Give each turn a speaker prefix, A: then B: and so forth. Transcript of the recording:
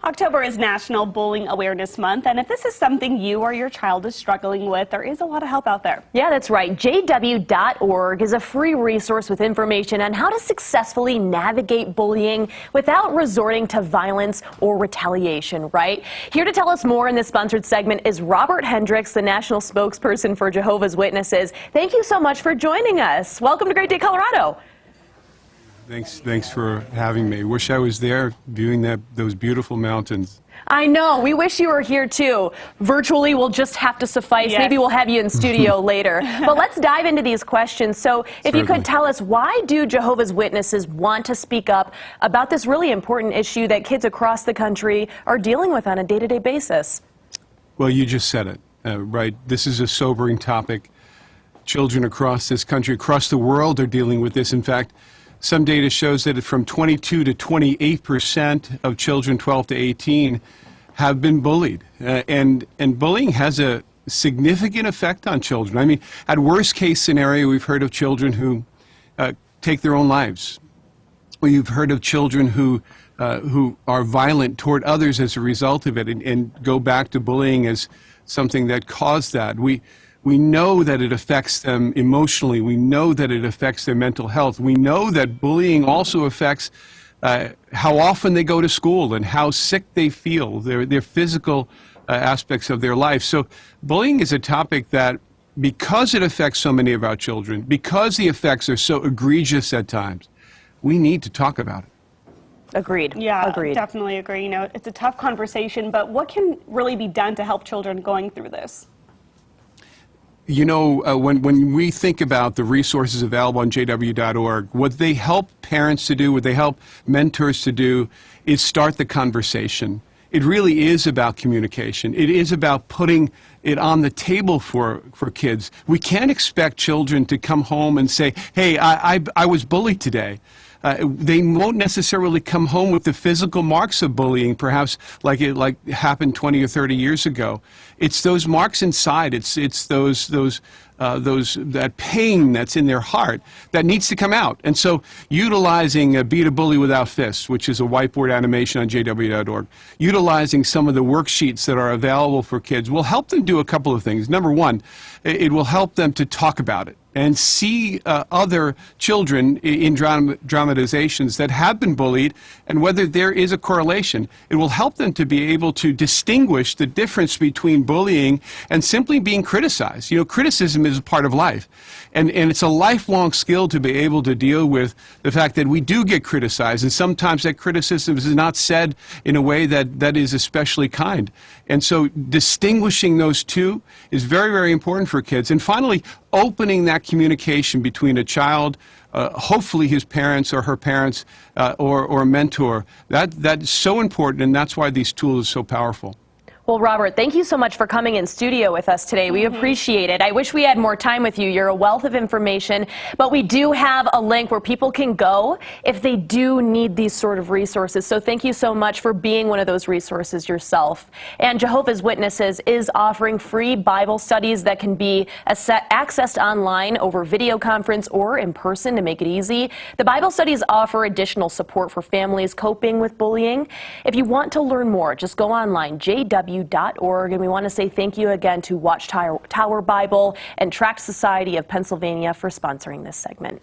A: October is National Bullying Awareness Month, and if this is something you or your child is struggling with, there is a lot of help out there.
B: Yeah, that's right. JW.org is a free resource with information on how to successfully navigate bullying without resorting to violence or retaliation, right? Here to tell us more in this sponsored segment is Robert Hendricks, the national spokesperson for Jehovah's Witnesses. Thank you so much for joining us. Welcome to Great Day, Colorado.
C: Thanks for having me. Wish I was there viewing those beautiful mountains.
B: I know. We wish you were here, too. Virtually will just have to suffice.
A: Yes.
B: Maybe we'll have you in studio later. But let's dive into these questions. So if you could tell us, why do Jehovah's Witnesses want to speak up about this really important issue that kids across the country are dealing with on a day-to-day basis?
C: Well, you just said it, right? This is a sobering topic. Children across this country, across the world, are dealing with this. In fact, some data shows that from 22 to 28% of children 12 to 18 have been bullied. And bullying has a significant effect on children. I mean, at worst case scenario, we've heard of children who take their own lives. We've heard of children who are violent toward others as a result of it and go back to bullying as something that caused that. We know that it affects them emotionally. We know that it affects their mental health. We know that bullying also affects how often they go to school and how sick they feel, their physical aspects of their life. So bullying is a topic that, because it affects so many of our children, because the effects are so egregious at times, we need to talk about it.
B: Agreed.
A: Yeah,
B: agreed.
A: Definitely agree. You know, it's a tough conversation, but what can really be done to help children going through this?
C: You know, when we think about the resources available on jw.org, what they help parents to do, what they help mentors to do, is start the conversation. It really is about communication. It is about putting it on the table for kids. We can't expect children to come home and say, hey, I was bullied today. They won't necessarily come home with the physical marks of bullying, perhaps like happened 20 or 30 years ago. It's those marks inside. It's that pain that's in their heart that needs to come out. And so, utilizing Beat a Bully Without Fists, which is a whiteboard animation on jw.org, utilizing some of the worksheets that are available for kids will help them do a couple of things. Number one, it will help them to talk about it and see other children in dramatizations that have been bullied, and whether there is a correlation. It will help them to be able to distinguish the difference between bullying and simply being criticized. You know, criticism is a part of life, and it's a lifelong skill to be able to deal with the fact that we do get criticized, and sometimes that criticism is not said in a way that is especially kind. And so distinguishing those two is very, very important for kids. And finally, opening that communication between a child, hopefully his parents or her parents, or a mentor. That's so important, and that's why these tools are so powerful.
B: Well, Robert, thank you so much for coming in studio with us today. We appreciate it. I wish we had more time with you. You're a wealth of information, but we do have a link where people can go if they do need these sort of resources. So thank you so much for being one of those resources yourself. And Jehovah's Witnesses is offering free Bible studies that can be accessed online over video conference or in person to make it easy. The Bible studies offer additional support for families coping with bullying. If you want to learn more, just go online, jw.org, and we want to say thank you again to Watchtower Bible and Tract Society of Pennsylvania for sponsoring this segment.